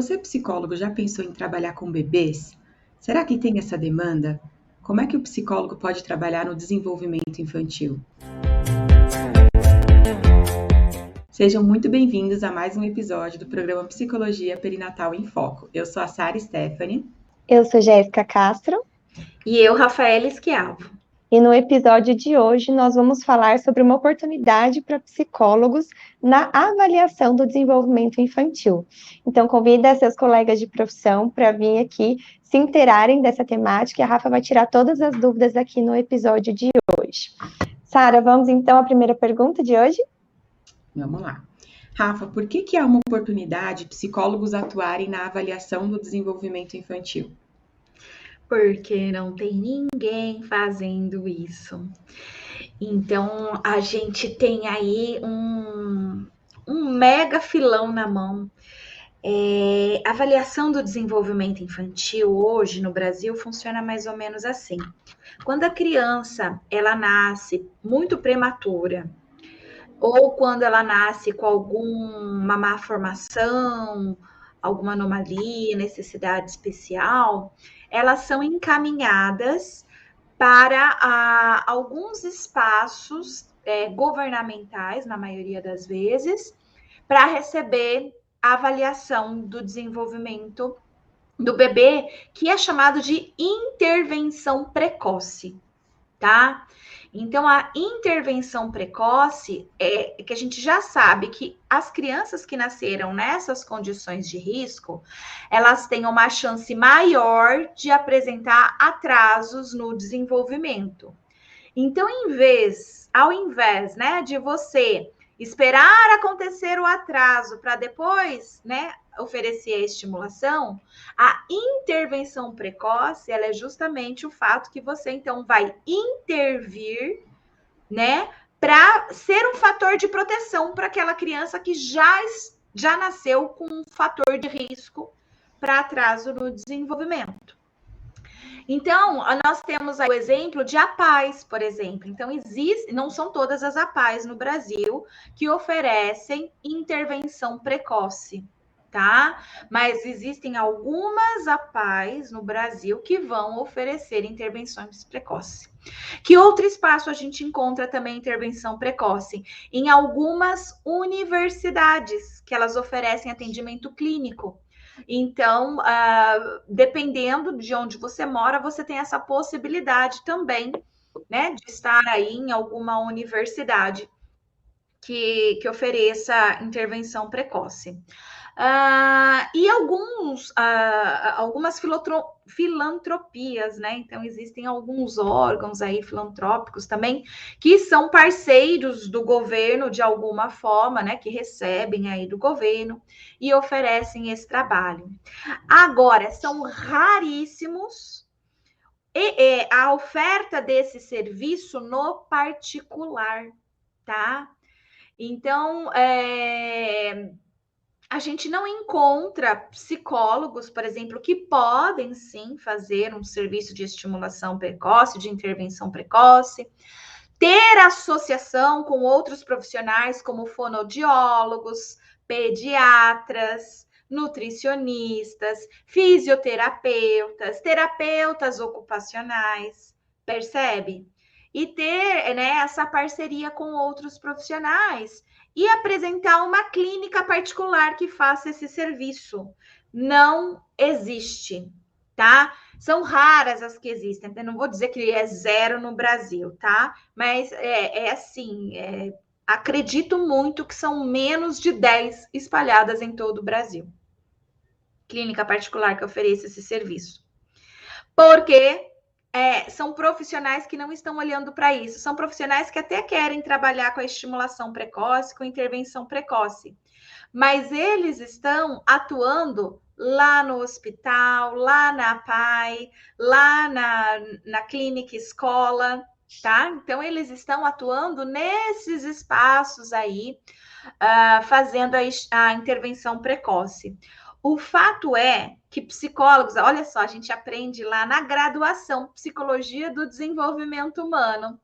Você, psicólogo, já pensou em trabalhar com bebês? Será que tem essa demanda? Como é que o psicólogo pode trabalhar no desenvolvimento infantil? Sejam muito bem-vindos a mais um episódio do programa Psicologia Perinatal em Foco. Eu sou a Sara Stephanie. Eu sou Jéssica Castro. E eu, Rafaela Esquiavo. E no episódio de hoje nós vamos falar sobre uma oportunidade para psicólogos na avaliação do desenvolvimento infantil. Então convida seus colegas de profissão para vir aqui se inteirarem dessa temática e a Rafa vai tirar todas as dúvidas aqui no episódio de hoje. Sara, vamos então à primeira pergunta de hoje? Vamos lá. Rafa, por que é uma oportunidade psicólogos atuarem na avaliação do desenvolvimento infantil? Porque não tem ninguém fazendo isso. Então, a gente tem aí um mega filão na mão. A avaliação do desenvolvimento infantil hoje no Brasil funciona mais ou menos assim. Quando a criança ela nasce muito prematura, ou quando ela nasce com alguma má formação, alguma anomalia, necessidade especial, elas são encaminhadas para alguns espaços governamentais, na maioria das vezes, para receber a avaliação do desenvolvimento do bebê, que é chamado de intervenção precoce, tá? Então, a intervenção precoce é que a gente já sabe que as crianças que nasceram nessas condições de risco, elas têm uma chance maior de apresentar atrasos no desenvolvimento. Então, ao invés, né, de você esperar acontecer o atraso para depois, né, oferecer a estimulação, a intervenção precoce, ela é justamente o fato que você, então, vai intervir, né, para ser um fator de proteção para aquela criança que já nasceu com um fator de risco para atraso no desenvolvimento. Então, nós temos aí o exemplo de APAES, por exemplo. Então, não são todas as APAES no Brasil que oferecem intervenção precoce, tá? Mas existem algumas APAES no Brasil que vão oferecer intervenções precoces. Que outro espaço a gente encontra também intervenção precoce? Em algumas universidades, que elas oferecem atendimento clínico. Então, dependendo de onde você mora, você tem essa possibilidade também, né, de estar aí em alguma universidade que ofereça intervenção precoce. E algumas filantropias, né? Então, existem alguns órgãos aí filantrópicos também que são parceiros do governo de alguma forma, né? Que recebem aí do governo e oferecem esse trabalho. Agora, são raríssimos a oferta desse serviço no particular, tá? Então, a gente não encontra psicólogos, por exemplo, que podem sim fazer um serviço de estimulação precoce, de intervenção precoce, ter associação com outros profissionais, como fonoaudiólogos, pediatras, nutricionistas, fisioterapeutas, terapeutas ocupacionais, percebe? E ter, né, essa parceria com outros profissionais e apresentar uma clínica particular que faça esse serviço. Não existe, tá? São raras as que existem. Eu não vou dizer que é zero no Brasil, tá? Mas assim, acredito muito que são menos de 10 espalhadas em todo o Brasil. Clínica particular que ofereça esse serviço. Porque são profissionais que não estão olhando para isso. São profissionais que até querem trabalhar com a estimulação precoce, com intervenção precoce. Mas eles estão atuando lá no hospital, lá na APAE, lá na clínica escola, tá? Então, eles estão atuando nesses espaços aí, fazendo a intervenção precoce. O fato é que psicólogos, olha só, a gente aprende lá na graduação Psicologia do Desenvolvimento Humano.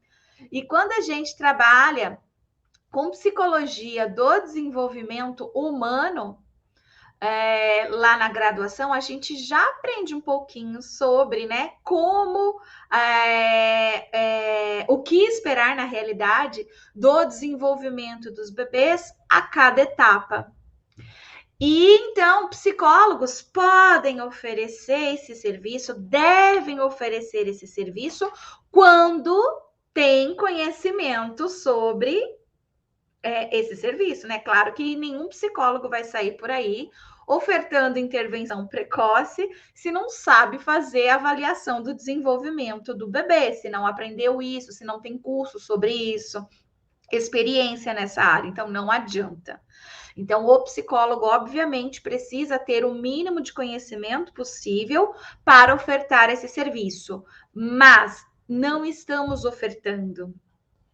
E quando a gente trabalha com psicologia do desenvolvimento humano, lá na graduação, a gente já aprende um pouquinho sobre, né, como, o que esperar na realidade do desenvolvimento dos bebês a cada etapa. E então, psicólogos podem oferecer esse serviço, devem oferecer esse serviço quando tem conhecimento sobre esse serviço, né? Claro que nenhum psicólogo vai sair por aí ofertando intervenção precoce se não sabe fazer a avaliação do desenvolvimento do bebê, se não aprendeu isso, se não tem curso sobre isso, experiência nessa área. Então, não adianta. Então, o psicólogo, obviamente, precisa ter o mínimo de conhecimento possível para ofertar esse serviço, mas não estamos ofertando,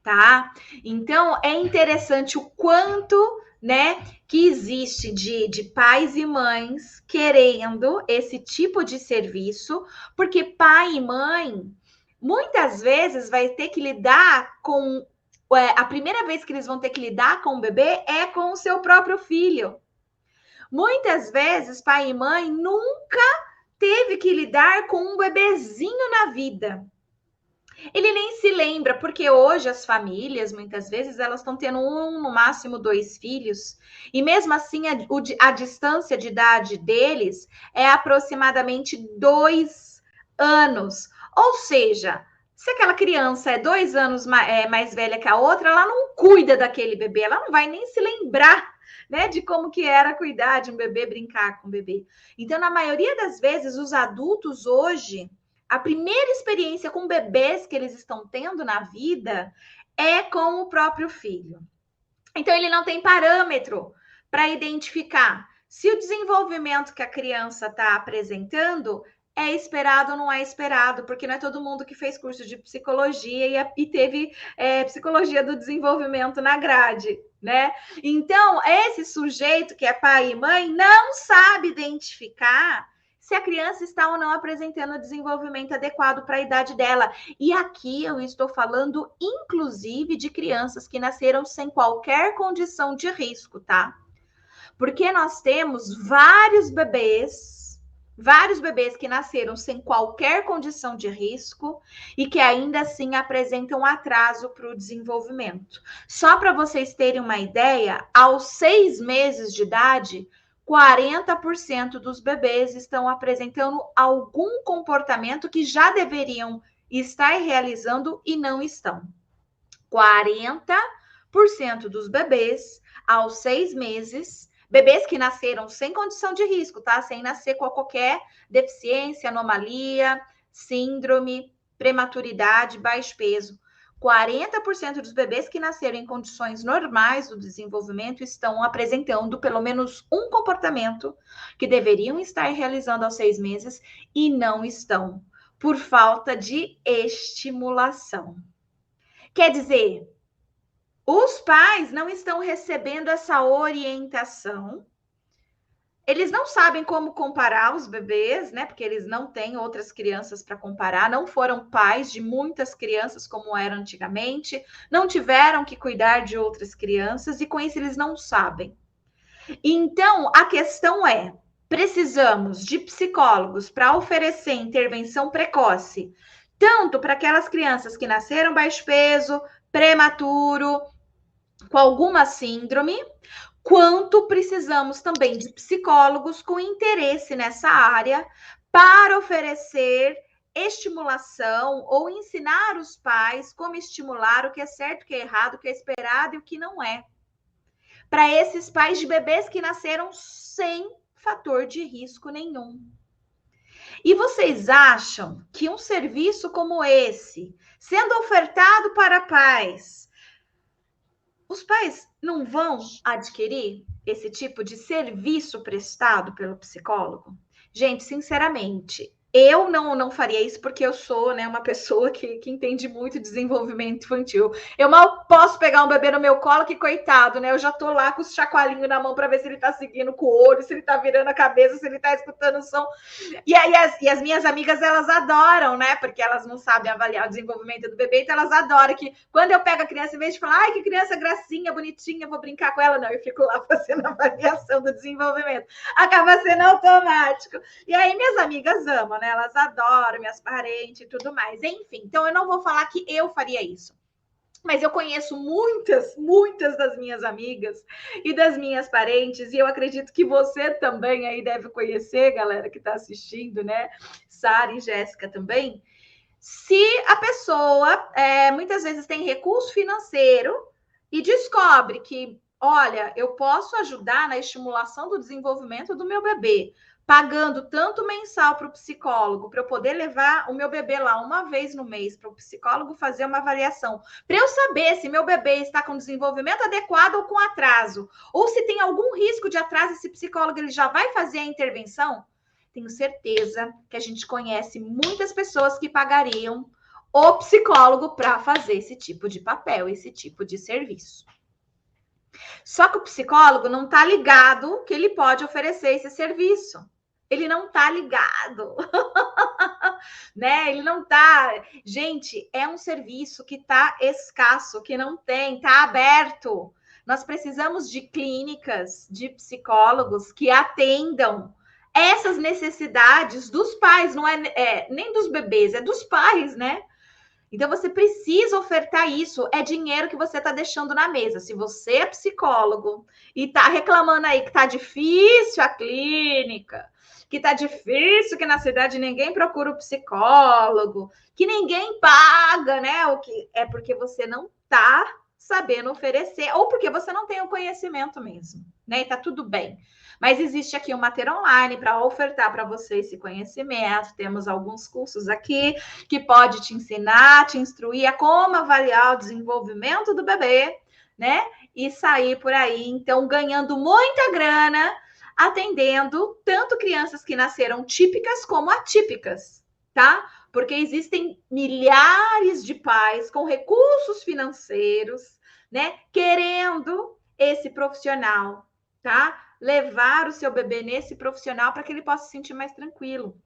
tá? Então, é interessante o quanto, né, que existe de pais e mães querendo esse tipo de serviço, porque pai e mãe, muitas vezes, vai ter que lidar com a primeira vez que eles vão ter que lidar com o bebê é com o seu próprio filho. Muitas vezes, pai e mãe nunca teve que lidar com um bebezinho na vida. Ele nem se lembra, porque hoje as famílias, muitas vezes, elas estão tendo no máximo 2 filhos, e mesmo assim a distância de idade deles é aproximadamente 2 anos. Ou seja, se aquela criança é 2 anos mais velha que a outra, ela não cuida daquele bebê, ela não vai nem se lembrar, né, de como que era cuidar de um bebê, brincar com o bebê. Então, na maioria das vezes, os adultos hoje, a primeira experiência com bebês que eles estão tendo na vida é com o próprio filho. Então, ele não tem parâmetro para identificar se o desenvolvimento que a criança está apresentando é esperado ou não é esperado, porque não é todo mundo que fez curso de psicologia e teve psicologia do desenvolvimento na grade, né? Então, esse sujeito que é pai e mãe não sabe identificar se a criança está ou não apresentando o desenvolvimento adequado para a idade dela. E aqui eu estou falando, inclusive, de crianças que nasceram sem qualquer condição de risco, tá? Porque nós temos vários bebês que nasceram sem qualquer condição de risco e que ainda assim apresentam atraso para o desenvolvimento. Só para vocês terem uma ideia, aos 6 meses de idade, 40% dos bebês estão apresentando algum comportamento que já deveriam estar realizando e não estão. 40% dos bebês aos 6 meses, bebês que nasceram sem condição de risco, tá? Sem nascer com qualquer deficiência, anomalia, síndrome, prematuridade, baixo peso. 40% dos bebês que nasceram em condições normais do desenvolvimento estão apresentando pelo menos um comportamento que deveriam estar realizando aos 6 meses e não estão, por falta de estimulação. Quer dizer, os pais não estão recebendo essa orientação. Eles não sabem como comparar os bebês, né? Porque eles não têm outras crianças para comparar, não foram pais de muitas crianças como era antigamente, não tiveram que cuidar de outras crianças e com isso eles não sabem. Então, a questão é: precisamos de psicólogos para oferecer intervenção precoce, tanto para aquelas crianças que nasceram baixo peso, prematuro, com alguma síndrome, quanto precisamos também de psicólogos com interesse nessa área para oferecer estimulação ou ensinar os pais como estimular o que é certo, o que é errado, o que é esperado e o que não é. Para esses pais de bebês que nasceram sem fator de risco nenhum. E vocês acham que um serviço como esse, sendo ofertado para pais, os pais não vão adquirir esse tipo de serviço prestado pelo psicólogo? Gente, sinceramente, Eu não faria isso porque eu sou, né, uma pessoa que entende muito de desenvolvimento infantil. Eu mal posso pegar um bebê no meu colo, que coitado, né? Eu já tô lá com os chacoalhinhos na mão para ver se ele tá seguindo com o olho, se ele tá virando a cabeça, se ele tá escutando o som. E aí as minhas amigas, elas adoram, né? Porque elas não sabem avaliar o desenvolvimento do bebê, então elas adoram que quando eu pego a criança, em vez de falar, ai, que criança gracinha, bonitinha, vou brincar com ela, não, eu fico lá fazendo a avaliação do desenvolvimento. Acaba sendo automático. E aí minhas amigas amam, né? Elas adoram, minhas parentes e tudo mais. Enfim, então eu não vou falar que eu faria isso. Mas eu conheço muitas das minhas amigas e das minhas parentes, e eu acredito que você também aí deve conhecer, galera que está assistindo, né? Sara e Jéssica também. Se a pessoa muitas vezes tem recurso financeiro e descobre que, olha, eu posso ajudar na estimulação do desenvolvimento do meu bebê, pagando tanto mensal para o psicólogo, para eu poder levar o meu bebê lá uma vez no mês, para o psicólogo fazer uma avaliação, para eu saber se meu bebê está com desenvolvimento adequado ou com atraso, ou se tem algum risco de atraso, esse psicólogo ele já vai fazer a intervenção. Tenho certeza que a gente conhece muitas pessoas que pagariam o psicólogo para fazer esse tipo de papel, esse tipo de serviço. Só que o psicólogo não está ligado que ele pode oferecer esse serviço. Ele não está ligado. Né? Ele não está... Gente, é um serviço que está escasso, que não tem, está aberto. Nós precisamos de clínicas, de psicólogos que atendam essas necessidades dos pais, não é nem dos bebês, é dos pais, né? Então, você precisa ofertar isso. É dinheiro que você está deixando na mesa. Se você é psicólogo e está reclamando aí que está difícil a clínica, que está difícil, que na cidade ninguém procura o psicólogo, que ninguém paga, né? O que é porque você não está sabendo oferecer, ou porque você não tem o conhecimento mesmo, né? E tá tudo bem. Mas existe aqui uma Ter Online para ofertar para você esse conhecimento. Temos alguns cursos aqui que pode te ensinar, te instruir a como avaliar o desenvolvimento do bebê, né? E sair por aí, então, ganhando muita grana, atendendo tanto crianças que nasceram típicas como atípicas, tá? Porque existem milhares de pais com recursos financeiros, né? Querendo esse profissional, tá? Levar o seu bebê nesse profissional para que ele possa se sentir mais tranquilo.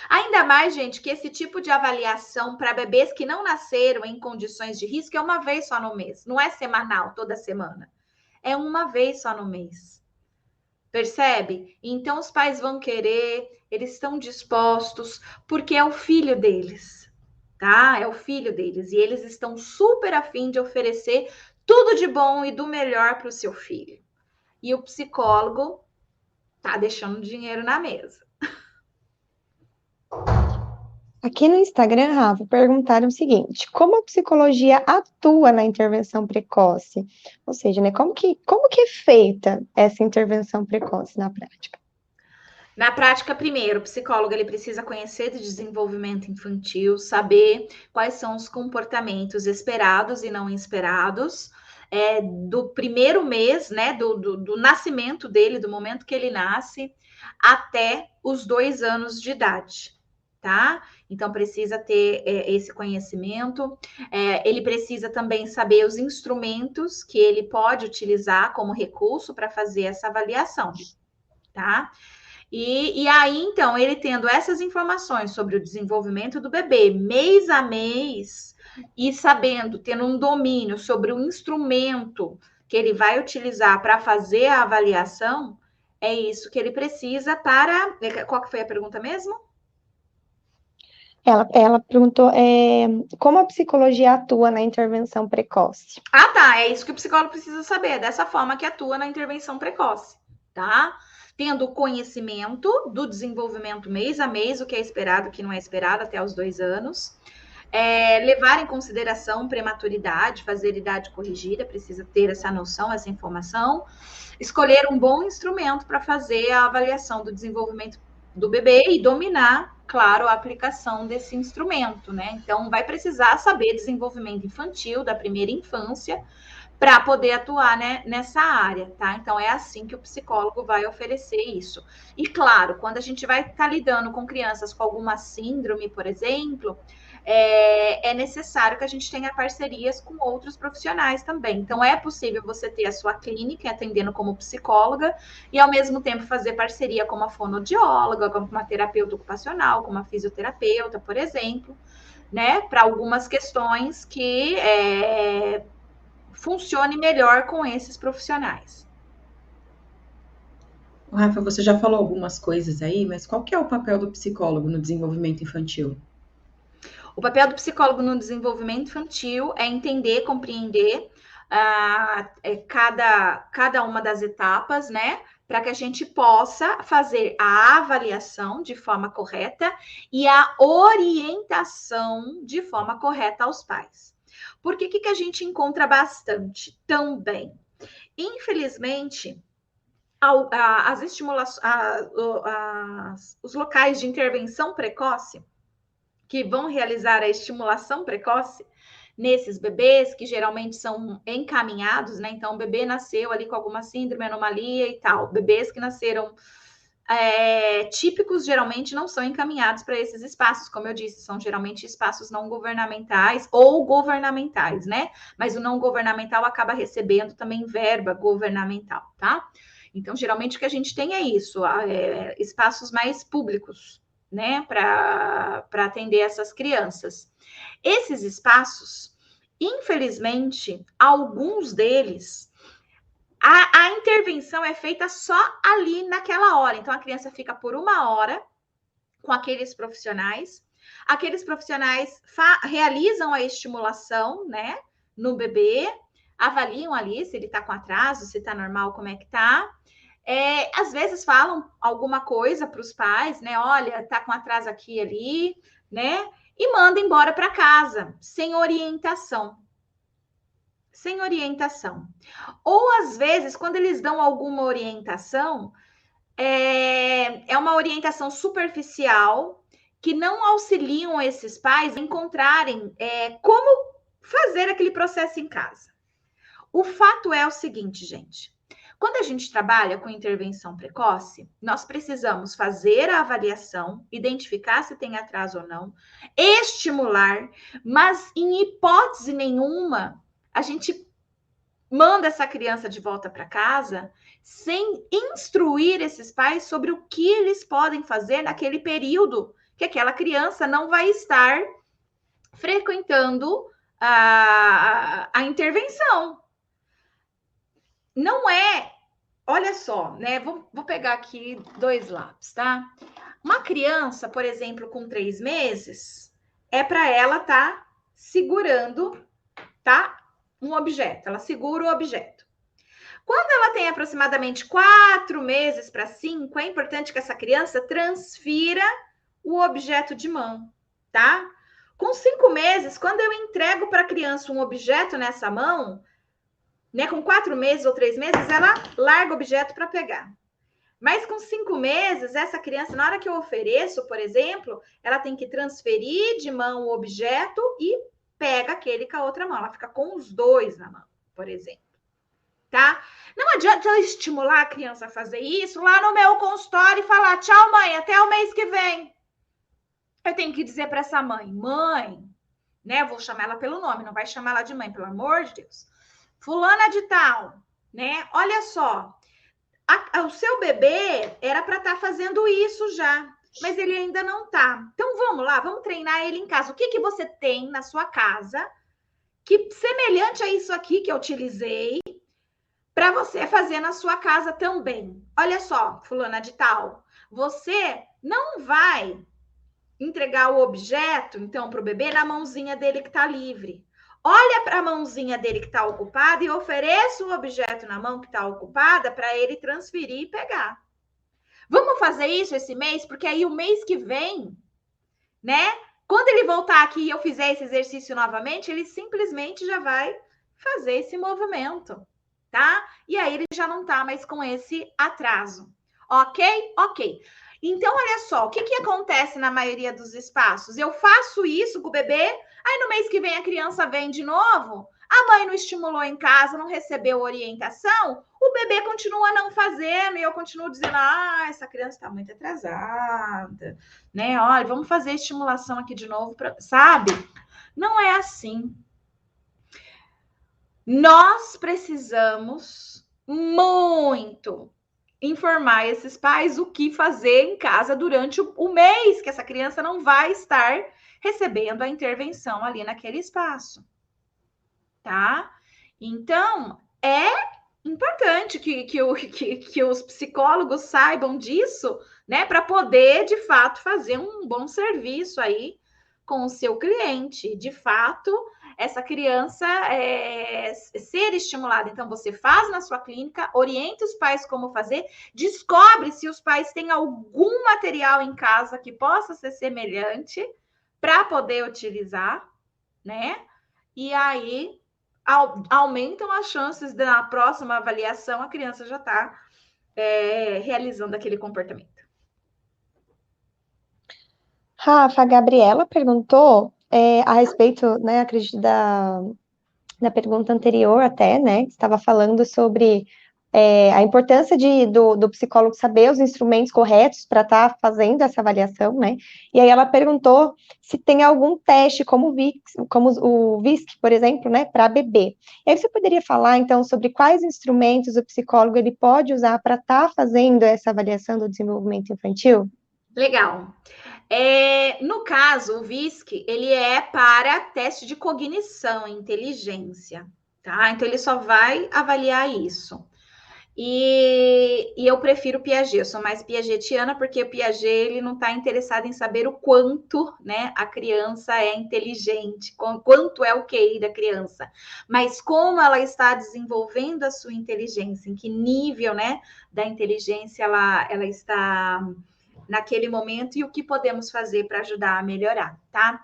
Ainda mais, gente, que esse tipo de avaliação para bebês que não nasceram em condições de risco é uma vez só no mês. Não é semanal, toda semana. É uma vez só no mês. Percebe? Então, os pais vão querer, eles estão dispostos, porque é o filho deles, tá? É o filho deles. E eles estão super afim de oferecer tudo de bom e do melhor para o seu filho. E o psicólogo tá deixando dinheiro na mesa. Aqui no Instagram, Rafa, perguntaram o seguinte: como a psicologia atua na intervenção precoce? Ou seja, né, como que é feita essa intervenção precoce na prática? Na prática, primeiro, o psicólogo ele precisa conhecer do desenvolvimento infantil, saber quais são os comportamentos esperados e não esperados, do primeiro mês, né, do nascimento dele, do momento que ele nasce, até os 2 anos de idade, tá? Então, precisa ter esse conhecimento. Ele precisa também saber os instrumentos que ele pode utilizar como recurso para fazer essa avaliação, tá? E aí, então, ele tendo essas informações sobre o desenvolvimento do bebê mês a mês e sabendo, tendo um domínio sobre o instrumento que ele vai utilizar para fazer a avaliação, é isso que ele precisa para... Qual que foi a pergunta mesmo? Ela perguntou como a psicologia atua na intervenção precoce. Ah, tá. É isso que o psicólogo precisa saber. É dessa forma que atua na intervenção precoce, tá? Tendo conhecimento do desenvolvimento mês a mês, o que é esperado, o que não é esperado até os 2 anos. Levar em consideração prematuridade, fazer idade corrigida, precisa ter essa noção, essa informação. Escolher um bom instrumento para fazer a avaliação do desenvolvimento do bebê e dominar, claro, a aplicação desse instrumento, né? Então, vai precisar saber desenvolvimento infantil, da primeira infância, para poder atuar, né, nessa área, tá? Então, é assim que o psicólogo vai oferecer isso. E, claro, quando a gente vai estar lidando com crianças com alguma síndrome, por exemplo, é necessário que a gente tenha parcerias com outros profissionais também. Então, é possível você ter a sua clínica atendendo como psicóloga e, ao mesmo tempo, fazer parceria com uma fonoaudióloga, com uma terapeuta ocupacional, com uma fisioterapeuta, por exemplo, né? Para algumas questões que funcione melhor com esses profissionais. Rafa, você já falou algumas coisas aí, mas qual que é o papel do psicólogo no desenvolvimento infantil? O papel do psicólogo no desenvolvimento infantil é entender, compreender cada uma das etapas, né? Para que a gente possa fazer a avaliação de forma correta e a orientação de forma correta aos pais. Porque o que a gente encontra bastante também? Infelizmente, as estimulações, os locais de intervenção precoce que vão realizar a estimulação precoce nesses bebês, que geralmente são encaminhados, né? Então, o bebê nasceu ali com alguma síndrome, anomalia e tal. Bebês que nasceram típicos, geralmente não são encaminhados para esses espaços, como eu disse, são geralmente espaços não governamentais ou governamentais, né? Mas o não governamental acaba recebendo também verba governamental, tá? Então, geralmente o que a gente tem é isso, espaços mais públicos, né, para atender essas crianças. Esses espaços, infelizmente, alguns deles, a intervenção é feita só ali naquela hora. Então, a criança fica por 1 hora com aqueles profissionais realizam a estimulação, né, no bebê, avaliam ali se ele está com atraso, se está normal, como é que tá. Às vezes falam alguma coisa para os pais, né? Olha, tá com atraso aqui e ali, né? E manda embora para casa, sem orientação. Sem orientação. Ou às vezes, quando eles dão alguma orientação, é uma orientação superficial que não auxiliam esses pais a encontrarem como fazer aquele processo em casa. O fato é o seguinte, gente. Quando a gente trabalha com intervenção precoce, nós precisamos fazer a avaliação, identificar se tem atraso ou não, estimular, mas em hipótese nenhuma a gente manda essa criança de volta para casa sem instruir esses pais sobre o que eles podem fazer naquele período que aquela criança não vai estar frequentando a intervenção. Não é, olha só, né? Vou pegar aqui 2 lápis, tá? Uma criança, por exemplo, com 3 meses, é para ela estar segurando, tá? Um objeto, ela segura o objeto. Quando ela tem aproximadamente 4 meses para 5, é importante que essa criança transfira o objeto de mão, tá? Com 5 meses, quando eu entrego para a criança um objeto nessa mão, né, com 4 meses ou 3 meses, ela larga o objeto para pegar. Mas com 5 meses, essa criança, na hora que eu ofereço, por exemplo, ela tem que transferir de mão o objeto e pega aquele com a outra mão. Ela fica com os 2 na mão, por exemplo. Tá? Não adianta eu estimular a criança a fazer isso lá no meu consultório e falar: tchau, mãe, até o mês que vem. Eu tenho que dizer para essa mãe, né? Eu vou chamar ela pelo nome, não vai chamar ela de mãe, pelo amor de Deus. Fulana de tal, né? Olha só, o seu bebê era para estar fazendo isso já, mas ele ainda não tá. Então vamos lá, vamos treinar ele em casa. O que você tem na sua casa que semelhante a isso aqui que eu utilizei para você fazer na sua casa também? Olha só, fulana de tal, você não vai entregar o objeto então para o bebê na mãozinha dele que está livre. Olha para a mãozinha dele que está ocupada e ofereça o objeto na mão que está ocupada para ele transferir e pegar. Vamos fazer isso esse mês? Porque aí o mês que vem, né? Quando ele voltar aqui e eu fizer esse exercício novamente, ele simplesmente já vai fazer esse movimento, tá? E aí ele já não tá mais com esse atraso. Ok? Ok. Então, olha só, o que acontece na maioria dos espaços? Eu faço isso com o bebê, aí no mês que vem a criança vem de novo, A mãe não estimulou em casa, não recebeu orientação, o bebê continua não fazendo e eu continuo dizendo, essa criança está muito atrasada, né? Olha, vamos fazer estimulação aqui de novo, sabe? Não é assim. Nós precisamos muito informar esses pais o que fazer em casa durante o mês que essa criança não vai estar recebendo a intervenção ali naquele espaço, tá? Então, é importante que os psicólogos saibam disso, né? Para poder, de fato, fazer um bom serviço aí com o seu cliente. De fato, essa criança ser estimulada. Então, você faz na sua clínica, orienta os pais como fazer, descobre se os pais têm algum material em casa que possa ser semelhante para poder utilizar, né? E aí aumentam as chances de, na próxima avaliação, a criança já está realizando aquele comportamento. Rafa, a Gabriela perguntou a respeito, né, acredito, da pergunta anterior até, né, que estava falando sobre a importância do psicólogo saber os instrumentos corretos para estar fazendo essa avaliação, né? E aí ela perguntou se tem algum teste, como o VISC, por exemplo, né, para bebê. E aí você poderia falar, então, sobre quais instrumentos o psicólogo ele pode usar para estar fazendo essa avaliação do desenvolvimento infantil? Legal. No caso, o VISC, ele é para teste de cognição e inteligência, tá? Então, ele só vai avaliar isso. E eu prefiro o Piaget, eu sou mais piagetiana, porque o Piaget ele não está interessado em saber o quanto, né, a criança é inteligente, quanto é o QI da criança, mas como ela está desenvolvendo a sua inteligência, em que nível, né, da inteligência ela está naquele momento e o que podemos fazer para ajudar a melhorar, tá?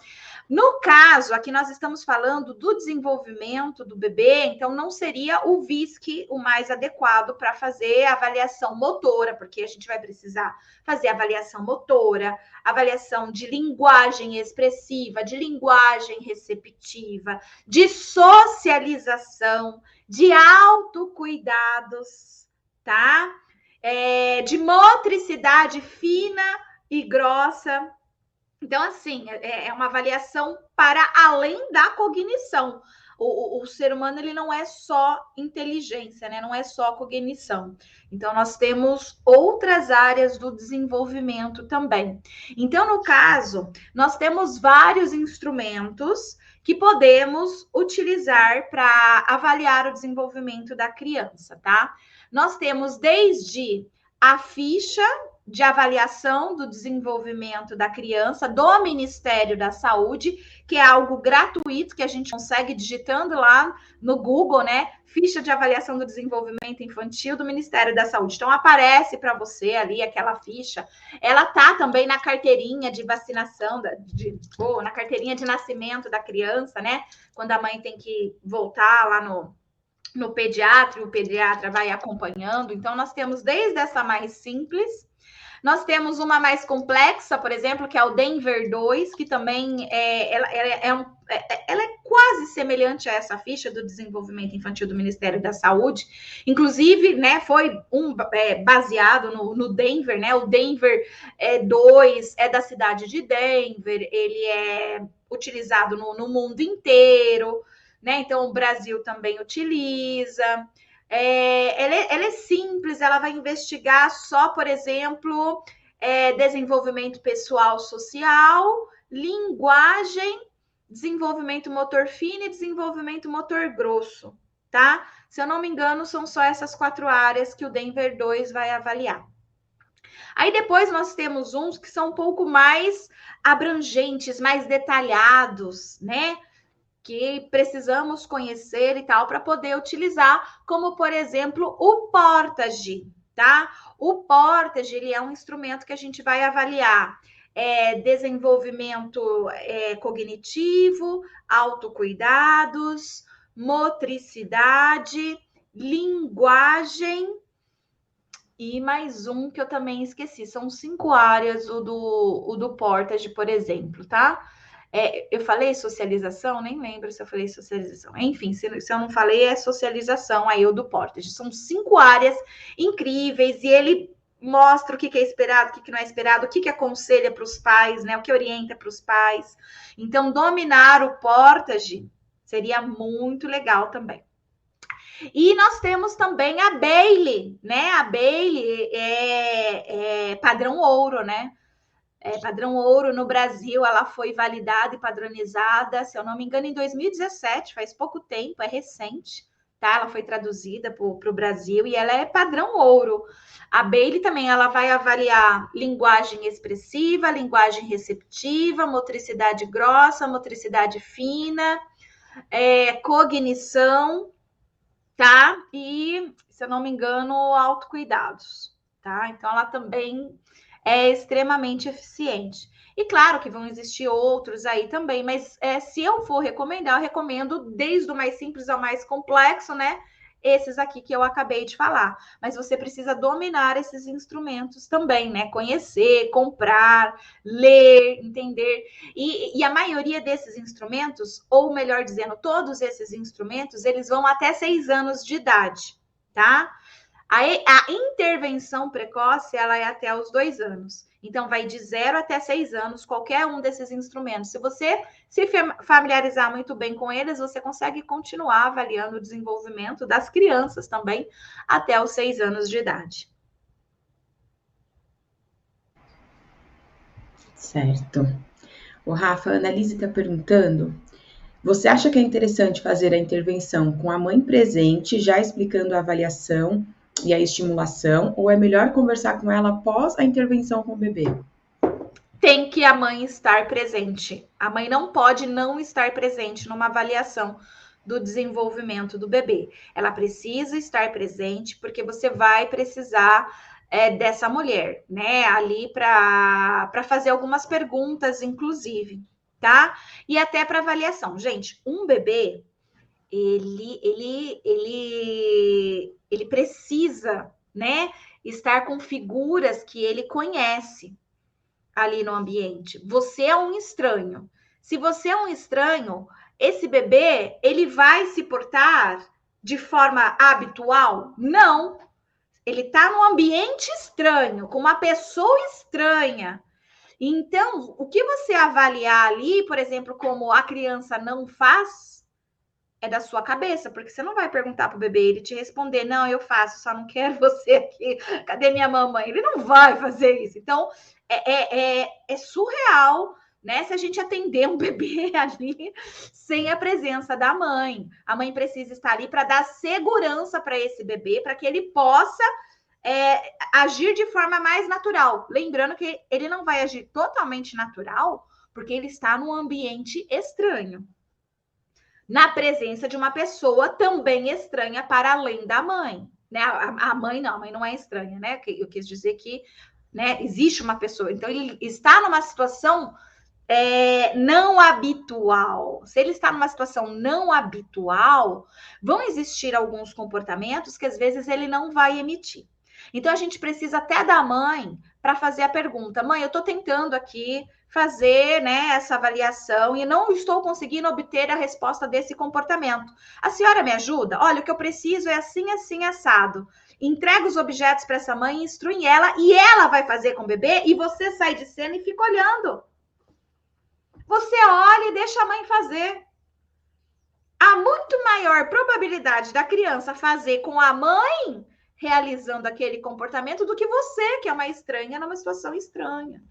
No caso, aqui nós estamos falando do desenvolvimento do bebê, então não seria o VISC o mais adequado para fazer a avaliação motora, porque a gente vai precisar fazer avaliação motora, avaliação de linguagem expressiva, de linguagem receptiva, de socialização, de autocuidados, tá? De motricidade fina e grossa. Então, assim, é uma avaliação para além da cognição. O ser humano, ele não é só inteligência, né? Não é só cognição. Então, nós temos outras áreas do desenvolvimento também. Então, no caso, nós temos vários instrumentos que podemos utilizar para avaliar o desenvolvimento da criança, tá? Nós temos desde a ficha de avaliação do desenvolvimento da criança do Ministério da Saúde, que é algo gratuito que a gente consegue digitando lá no Google, né? Ficha de avaliação do desenvolvimento infantil do Ministério da Saúde. Então aparece para você ali aquela ficha. Ela tá também na carteirinha de vacinação, na carteirinha de nascimento da criança, né? Quando a mãe tem que voltar lá no pediatra, o pediatra vai acompanhando. Então, nós temos desde essa mais simples, nós temos uma mais complexa, por exemplo, que é o Denver 2, que também ela é quase semelhante a essa ficha do desenvolvimento infantil do Ministério da Saúde. Inclusive, né, foi baseado no Denver, né? O Denver 2 é da cidade de Denver, ele é utilizado no mundo inteiro, né? Então, o Brasil também utiliza. Ela é simples, ela vai investigar só, por exemplo, desenvolvimento pessoal social, linguagem, desenvolvimento motor fino e desenvolvimento motor grosso, tá? Se eu não me engano, são só essas 4 áreas que o Denver 2 vai avaliar. Aí depois nós temos uns que são um pouco mais abrangentes, mais detalhados, né? Que precisamos conhecer e tal para poder utilizar, como por exemplo o Portage, tá? O Portage, ele é um instrumento que a gente vai avaliar desenvolvimento cognitivo, autocuidados, motricidade, linguagem e mais um que eu também esqueci. São 5 áreas o do Portage, por exemplo, tá? Eu falei socialização? Nem lembro se eu falei socialização. Enfim, se eu não falei, é socialização aí o do Portage. São 5 áreas incríveis e ele mostra o que é esperado, o que não é esperado, o que aconselha para os pais, né? O que orienta para os pais. Então, dominar o Portage seria muito legal também. E nós temos também a Bailey, né? A Bailey é padrão ouro, né? Padrão ouro no Brasil, ela foi validada e padronizada, se eu não me engano, em 2017, faz pouco tempo, é recente, tá? Ela foi traduzida para o Brasil e ela é padrão ouro. A Bailey também, ela vai avaliar linguagem expressiva, linguagem receptiva, motricidade grossa, motricidade fina, cognição, tá? E, se eu não me engano, autocuidados, tá? Então, ela também é extremamente eficiente. E claro que vão existir outros aí também, mas se eu for recomendar, eu recomendo desde o mais simples ao mais complexo, né? Esses aqui que eu acabei de falar. Mas você precisa dominar esses instrumentos também, né? Conhecer, comprar, ler, entender. E a maioria desses instrumentos, ou melhor dizendo, todos esses instrumentos, eles vão até 6 anos de idade, tá? A intervenção precoce, ela é até os 2 anos. Então, vai de 0 até 6 anos, qualquer um desses instrumentos. Se você se familiarizar muito bem com eles, você consegue continuar avaliando o desenvolvimento das crianças também até os 6 anos de idade. Certo. O Rafa, a Annalise está perguntando, você acha que é interessante fazer a intervenção com a mãe presente, já explicando a avaliação e a estimulação, ou é melhor conversar com ela após a intervenção com o bebê? Tem que a mãe estar presente. A mãe não pode não estar presente numa avaliação do desenvolvimento do bebê. Ela precisa estar presente porque você vai precisar dessa mulher, né? Ali para fazer algumas perguntas, inclusive, tá? E até para avaliação. Gente, um bebê, ele precisa, né? Estar com figuras que ele conhece ali no ambiente. Você é um estranho. Se você é um estranho, esse bebê, ele vai se portar de forma habitual? Não. Ele está num ambiente estranho, com uma pessoa estranha. Então, o que você avaliar ali, por exemplo, como a criança não faz, é da sua cabeça, porque você não vai perguntar pro bebê ele te responder, não, eu faço, só não quero você aqui, cadê minha mamãe? Ele não vai fazer isso. Então, é surreal, né? Se a gente atender um bebê ali sem a presença da mãe. A mãe precisa estar ali para dar segurança para esse bebê, para que ele possa agir de forma mais natural. Lembrando que ele não vai agir totalmente natural, porque ele está num ambiente estranho, na presença de uma pessoa também estranha para além da mãe, né? A mãe não é estranha, né? Eu quis dizer que, né, existe uma pessoa, então ele está numa situação não habitual. Se ele está numa situação não habitual, vão existir alguns comportamentos que às vezes ele não vai emitir. Então a gente precisa até da mãe para fazer a pergunta: mãe, eu estou tentando aqui fazer, né, essa avaliação e não estou conseguindo obter a resposta desse comportamento. A senhora me ajuda? Olha, o que eu preciso é assim, assim, assado. Entrega os objetos para essa mãe, instrui ela e ela vai fazer com o bebê e você sai de cena e fica olhando. Você olha e deixa a mãe fazer. Há muito maior probabilidade da criança fazer com a mãe realizando aquele comportamento do que você, que é uma estranha numa situação estranha.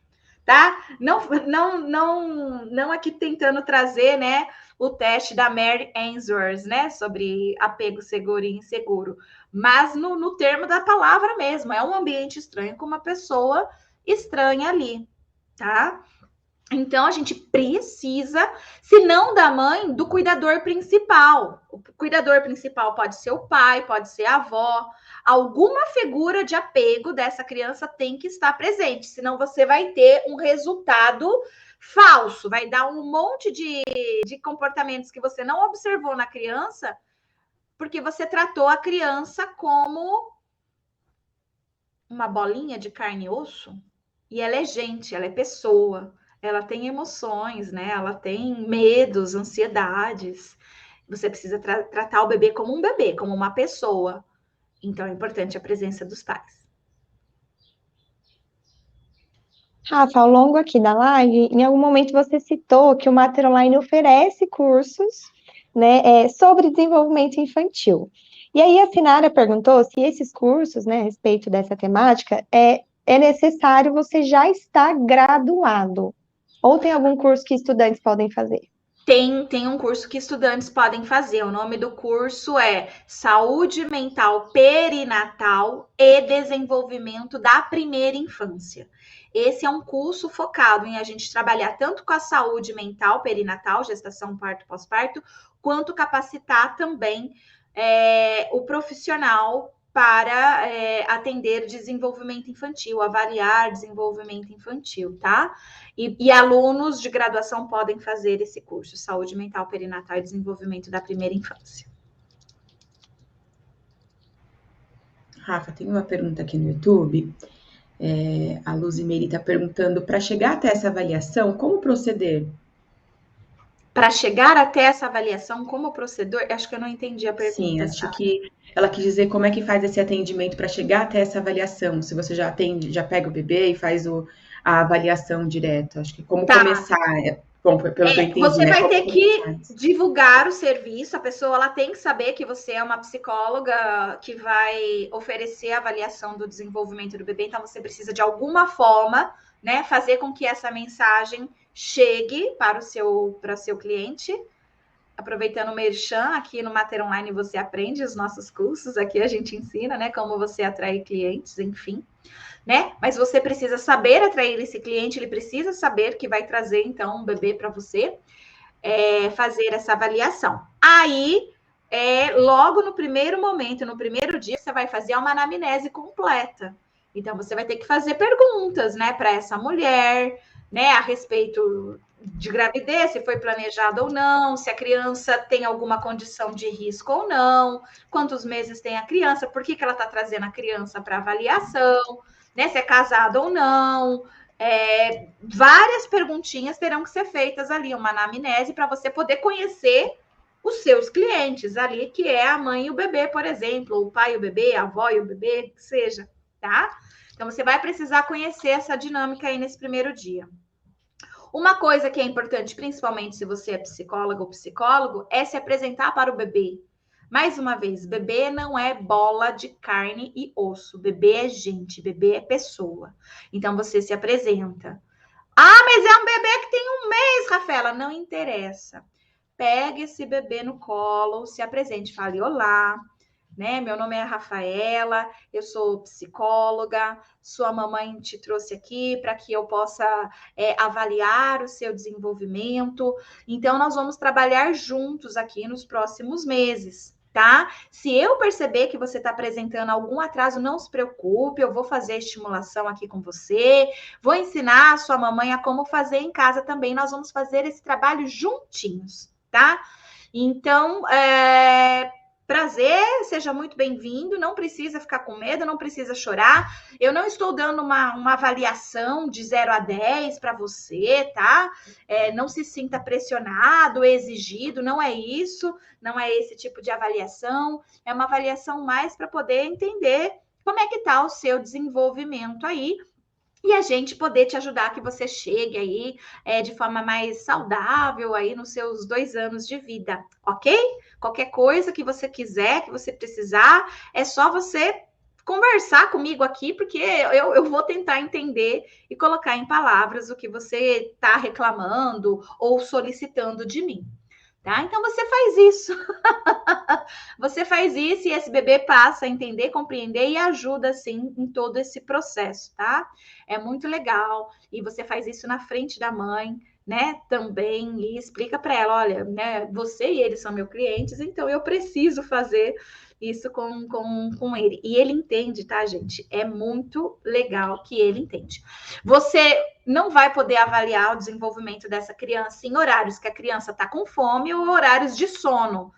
Tá? Não aqui tentando trazer, né, o teste da Mary Ainsworth, né, sobre apego seguro e inseguro, mas no termo da palavra mesmo, é um ambiente estranho com uma pessoa estranha ali, tá? Então, a gente precisa, se não da mãe, do cuidador principal. O cuidador principal pode ser o pai, pode ser a avó. Alguma figura de apego dessa criança tem que estar presente, senão você vai ter um resultado falso, vai dar um monte de comportamentos que você não observou na criança, porque você tratou a criança como uma bolinha de carne e osso, e ela é gente, ela é pessoa. ela tem emoções, né? Ela tem medos, ansiedades. Você precisa tratar o bebê, como uma pessoa. Então, é importante a presença dos pais. Rafa, ao longo aqui da live, em algum momento você citou que o Mater Online oferece cursos, né, sobre desenvolvimento infantil. E aí a Sinara perguntou se esses cursos, né, a respeito dessa temática, é necessário você já estar graduado, ou tem algum curso que estudantes podem fazer? Tem um curso que estudantes podem fazer. O nome do curso é Saúde Mental Perinatal e Desenvolvimento da Primeira Infância. Esse é um curso focado em a gente trabalhar tanto com a saúde mental perinatal, gestação, parto, pós-parto, quanto capacitar também o profissional para atender desenvolvimento infantil, avaliar desenvolvimento infantil, tá? E alunos de graduação podem fazer esse curso, Saúde Mental Perinatal e Desenvolvimento da Primeira Infância. Rafa, tem uma pergunta aqui no YouTube. A Luzimeri está perguntando, para chegar até essa avaliação, como proceder? Para chegar até essa avaliação, como proceder? Acho que eu não entendi a pergunta. Sim, acho que ela quis dizer como é que faz esse atendimento para chegar até essa avaliação. Se você já atende, já pega o bebê e faz a avaliação direto. Acho que como começar, bom, pelo que eu entendi, você né? vai ter que divulgar o serviço, a pessoa ela tem que saber que você é uma psicóloga que vai oferecer a avaliação do desenvolvimento do bebê, então você precisa de alguma forma, né, fazer com que essa mensagem chegue para o seu cliente. Aproveitando o merchan, aqui no Mater Online você aprende os nossos cursos, aqui a gente ensina, né, como você atrair clientes, enfim, né? Mas você precisa saber atrair esse cliente, ele precisa saber que vai trazer, então, um bebê para você fazer essa avaliação. Aí, logo no primeiro momento, no primeiro dia, você vai fazer uma anamnese completa. Então, você vai ter que fazer perguntas, né, para essa mulher, né, a respeito de gravidez, se foi planejado ou não, se a criança tem alguma condição de risco ou não, quantos meses tem a criança, por que ela está trazendo a criança para avaliação, né, se é casada ou não. Várias perguntinhas terão que ser feitas ali, uma anamnese, para você poder conhecer os seus clientes ali, que é a mãe e o bebê, por exemplo, o pai e o bebê, a avó e o bebê, que seja, tá? Então, você vai precisar conhecer essa dinâmica aí nesse primeiro dia. Uma coisa que é importante, principalmente se você é psicóloga ou psicólogo, é se apresentar para o bebê. Mais uma vez, bebê não é bola de carne e osso. Bebê é gente, bebê é pessoa. Então, você se apresenta. Ah, mas é um bebê que tem 1 mês, Rafaela. Não interessa. Pegue esse bebê no colo, se apresente, fale olá. Né? Meu nome é Rafaela, eu sou psicóloga, sua mamãe te trouxe aqui para que eu possa avaliar o seu desenvolvimento. Então, nós vamos trabalhar juntos aqui nos próximos meses, tá? Se eu perceber que você está apresentando algum atraso, não se preocupe, eu vou fazer a estimulação aqui com você, vou ensinar a sua mamãe a como fazer em casa também, nós vamos fazer esse trabalho juntinhos, tá? Então, prazer, seja muito bem-vindo, não precisa ficar com medo, não precisa chorar. Eu não estou dando uma avaliação de 0 a 10 para você, tá? Não se sinta pressionado, exigido, não é isso, não é esse tipo de avaliação. É uma avaliação mais para poder entender como é que está o seu desenvolvimento aí, e a gente poder te ajudar que você chegue aí de forma mais saudável aí nos seus 2 anos de vida, ok? Qualquer coisa que você quiser, que você precisar, é só você conversar comigo aqui, porque eu vou tentar entender e colocar em palavras o que você está reclamando ou solicitando de mim. Tá? Então você faz isso. Você faz isso e esse bebê passa a entender, compreender e ajuda, sim, em todo esse processo, tá? É muito legal. E você faz isso na frente da mãe, né? Também, e explica para ela: olha, né? Você e ele são meus clientes, então eu preciso fazer isso com ele. E ele entende, tá, gente? É muito legal que ele entende. Você não vai poder avaliar o desenvolvimento dessa criança em horários que a criança está com fome ou horários de sono.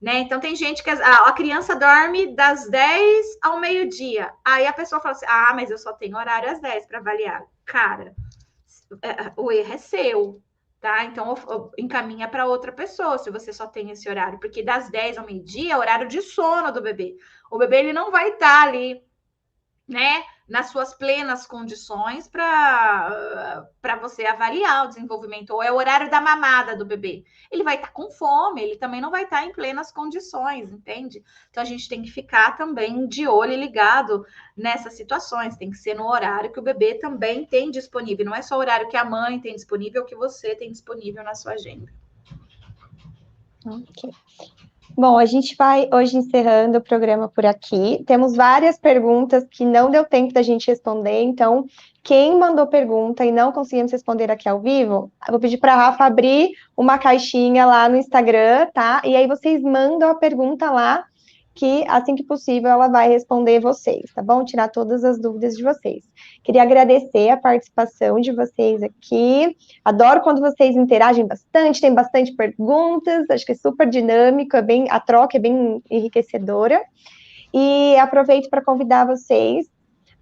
Né? Então, tem gente que a criança dorme das 10 ao meio-dia. Aí a pessoa fala assim: ah, mas eu só tenho horário às 10 para avaliar. Cara, o erro é seu, tá? Então, encaminha para outra pessoa, se você só tem esse horário, porque das 10 ao meio-dia é horário de sono do bebê. O bebê, ele não vai estar ali, né, nas suas plenas condições para você avaliar o desenvolvimento, ou é o horário da mamada do bebê. Ele vai estar com fome, ele também não vai estar em plenas condições, entende? Então a gente tem que ficar também de olho e ligado nessas situações, tem que ser no horário que o bebê também tem disponível, não é só o horário que a mãe tem disponível, ou que você tem disponível na sua agenda. Ok. Bom, a gente vai hoje encerrando o programa por aqui. Temos várias perguntas que não deu tempo da gente responder, então, quem mandou pergunta e não conseguimos responder aqui ao vivo, eu vou pedir para a Rafa abrir uma caixinha lá no Instagram, tá? E aí vocês mandam a pergunta lá, que assim que possível ela vai responder vocês, tá bom? Tirar todas as dúvidas de vocês. Queria agradecer a participação de vocês aqui. Adoro quando vocês interagem bastante, tem bastante perguntas, acho que é super dinâmico, a troca é bem enriquecedora. E aproveito para convidar vocês,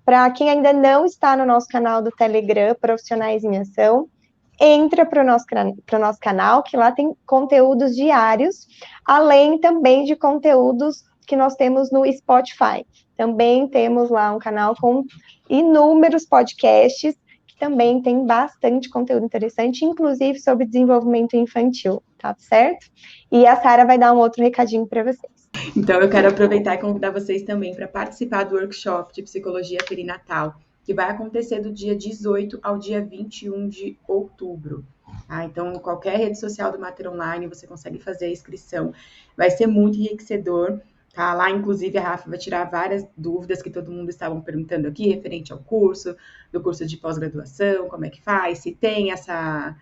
para quem ainda não está no nosso canal do Telegram, Profissionais em Ação, entra para o nosso canal, que lá tem conteúdos diários, além também de conteúdos que nós temos no Spotify. Também temos lá um canal com inúmeros podcasts, que também tem bastante conteúdo interessante, inclusive sobre desenvolvimento infantil, tá certo? E a Sara vai dar um outro recadinho para vocês. Então, eu quero aproveitar e convidar vocês também para participar do workshop de Psicologia Perinatal, que vai acontecer do dia 18 ao dia 21 de outubro. Tá? Então, em qualquer rede social do Mater Online, você consegue fazer a inscrição. Vai ser muito enriquecedor. Tá? Lá, inclusive, a Rafa vai tirar várias dúvidas que todo mundo estava perguntando aqui, referente ao curso, do curso de pós-graduação, como é que faz, se tem essa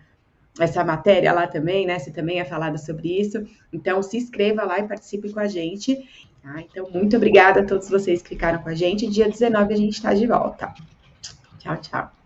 matéria lá também, né? Se também é falado sobre isso. Então, se inscreva lá e participe com a gente. Tá? Então, muito obrigada a todos vocês que ficaram com a gente. Dia 19 a gente está de volta. Tchau, tchau.